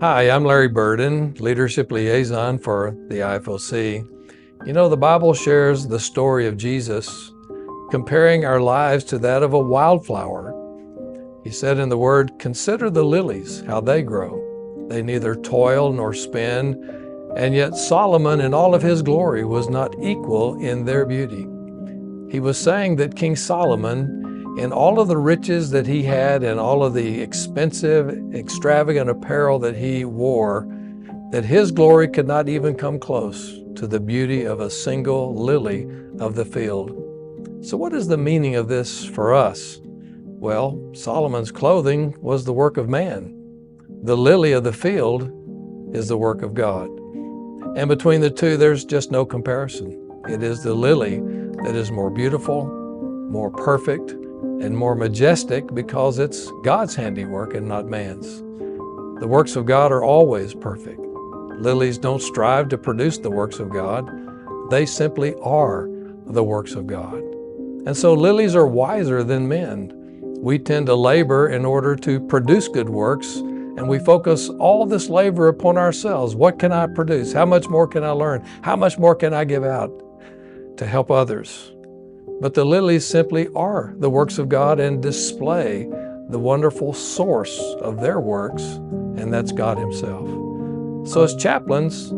Hi, I'm Larry Burden, Leadership Liaison for the IFOC. You know, the Bible shares the story of Jesus, comparing our lives to that of a wildflower. He said in the Word, "Consider the lilies, how they grow. They neither toil nor spin, and yet Solomon in all of his glory was not equal in their beauty." He was saying that King Solomon, in all of the riches that he had and all of the expensive, extravagant apparel that he wore, that his glory could not even come close to the beauty of a single lily of the field. So what is the meaning of this for us? Well, Solomon's clothing was the work of man. The lily of the field is the work of God. And between the two, there's just no comparison. It is the lily that is more beautiful, more perfect, and more majestic because it's God's handiwork and not man's. The works of God are always perfect. Lilies don't strive to produce the works of God. They simply are the works of God. And so lilies are wiser than men. We tend to labor in order to produce good works, and we focus all this labor upon ourselves. What can I produce? How much more can I learn? How much more can I give out to help others? But the lilies simply are the works of God and display the wonderful source of their works, and that's God Himself. So as chaplains,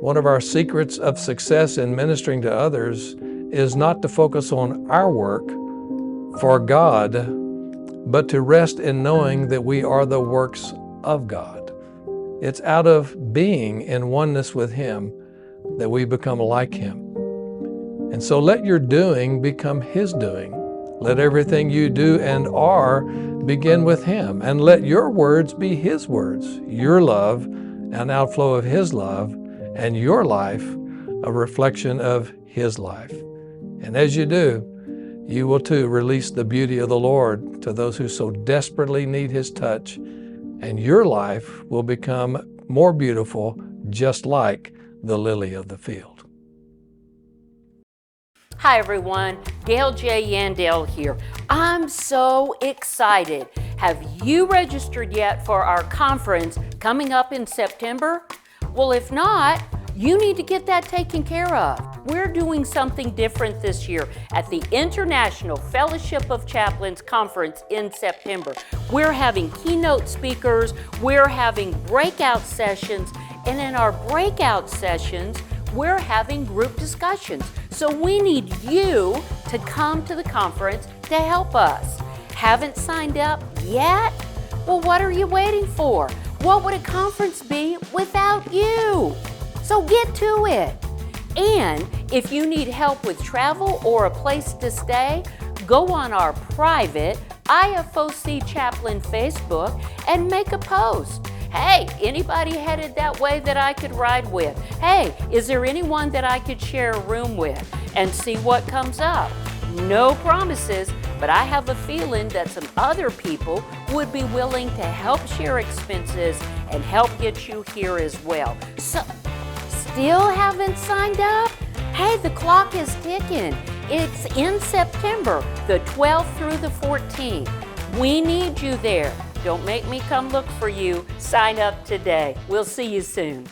one of our secrets of success in ministering to others is not to focus on our work for God, but to rest in knowing that we are the works of God. It's out of being in oneness with Him that we become like Him. And so let your doing become His doing. Let everything you do and are begin with Him. And let your words be His words, your love, an outflow of His love, and your life, a reflection of His life. And as you do, you will too release the beauty of the Lord to those who so desperately need His touch, and your life will become more beautiful, just like the lily of the field. Hi everyone, Gail J. Yandell here. I'm so excited. Have you registered yet for our conference coming up in September? Well, if not, you need to get that taken care of. We're doing something different this year at the International Fellowship of Chaplains Conference in September. We're having keynote speakers, we're having breakout sessions, and in our breakout sessions, we're having group discussions. So we need you to come to the conference to help us. Haven't signed up yet? Well, what are you waiting for? What would a conference be without you? So get to it. And if you need help with travel or a place to stay, go on our private IFOC Chaplain Facebook and make a post. Hey, anybody headed that way that I could ride with? Hey, is there anyone that I could share a room with? And see what comes up. No promises, but I have a feeling that some other people would be willing to help share expenses and help get you here as well. So, still haven't signed up? Hey, the clock is ticking. It's in September, the 12th through the 14th. We need you there. Don't make me come look for you. Sign up today. We'll see you soon.